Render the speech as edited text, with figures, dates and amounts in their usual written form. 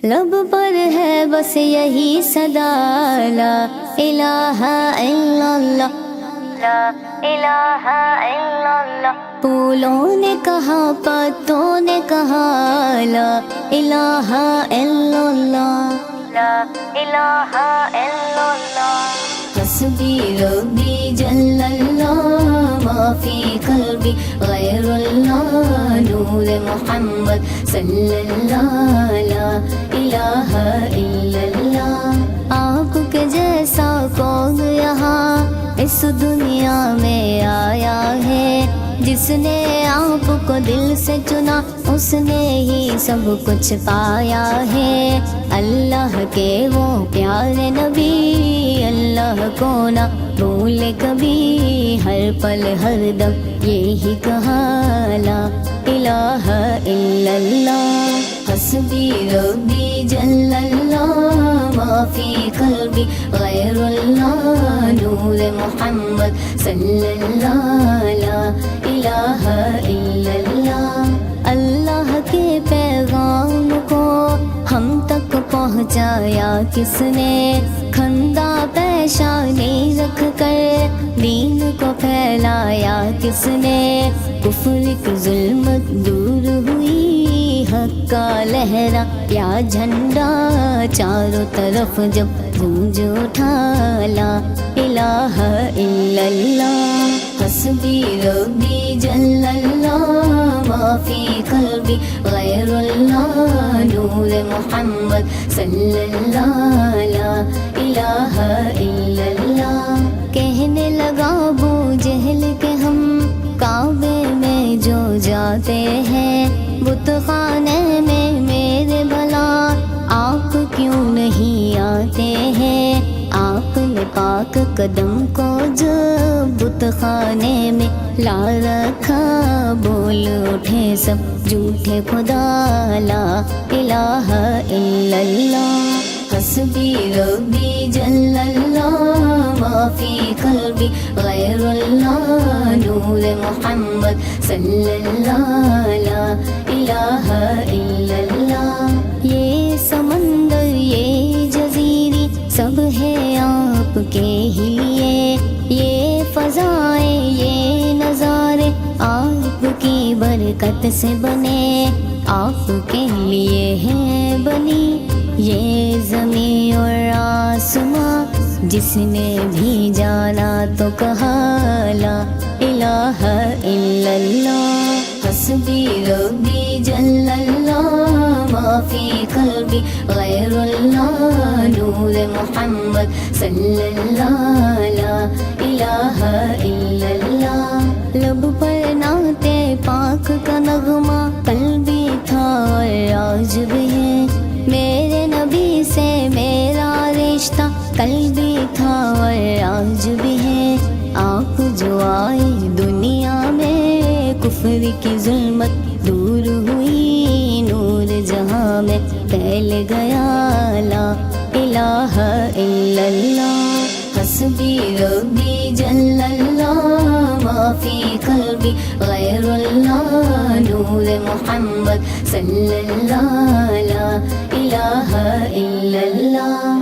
لب پر ہے بس یہی صدا لا الہ الا اللہ، لا الہ الا اللہ۔ پھولوں نے کہا پتوں نے کہا لا الہ الا اللہ، لا الہ الا اللہ۔ حسبی ربی جل اللہ ما فی قلبی غیر اللہ، نور محمد صلی اللہ لا الہ الا اللہ۔ آپ کے جیسا کون یہاں اس دنیا میں آیا ہے، جس نے آپ کو دل سے چنا اس نے ہی سب کچھ پایا ہے۔ اللہ کے وہ پیارے نبی اللہ کو نہ بھولے کبھی، ہر پل ہر دم یہی کہا لا الہ الا اللہ۔ حسبی ربی جل اللہ ما فی قلبی غیر اللہ، نور محمد صلی اللہ لا الہ الا اللہ۔ اللہ کے پیغام کو ہم تک پہنچایا کس نے، کھندا پیشانی رکھ کر دین کو پھیلایا کس نے، کفر کی ظلمت دور ہوئی، حق کا لہرا یا جھنڈا چاروں طرف جب گونج اٹھا لا الہ الا اللہ۔ حسبی ربی جل اللہ ما فی قلبی غیر اللہ، نور محمد صلی اللہ لا الہ الا اللہ۔ کہنے لگا ابو جہل کہ ہم کعبے میں جو جاتے ہیں، بت خانے میں میرے بھلا آپ کیوں نہیں آتے ہیں؟ آپ نے پاک قدم کو جو بت خانے میں لا رکھا، بول اٹھے سب جھوٹے خدا لا الہ الا اللہ۔ حسبی ربی جل اللہ ما فی قلبی غیر اللہ، نور محمد صلی اللہ لا الہ الا اللہ۔ یہ سمندر یہ جزیری سب ہے آپ کے ہی لیے، یہ فضائیں یہ نظارے آپ کی برکت سے بنے، آپ کے لیے ہیں بنی یہ زمین اور آسماں، جس نے بھی جانا تو کہا لا الہ الا اللہ۔ حسبی ربی جل اللہ ما فی قلبی غیر اللہ، نور محمد صلی اللہ لا الہ الا اللہ۔ لب پر نعت پاک کا نغمہ قلبی تھا اور آج بھی ہے، میرے نبی سے میرا رشتہ قلبی تھا اور آج بھی ہے۔ آپ جو آئے دنیا میں کفر کی ظلمت دور ہوئی، نور جہاں میں پھیل گیا لا الہ الا اللہ۔ حسبی ربی جل اللہ ما فی قلبی غیر اللہ، نور محمد صلی اللہ لا الہ الا اللہ۔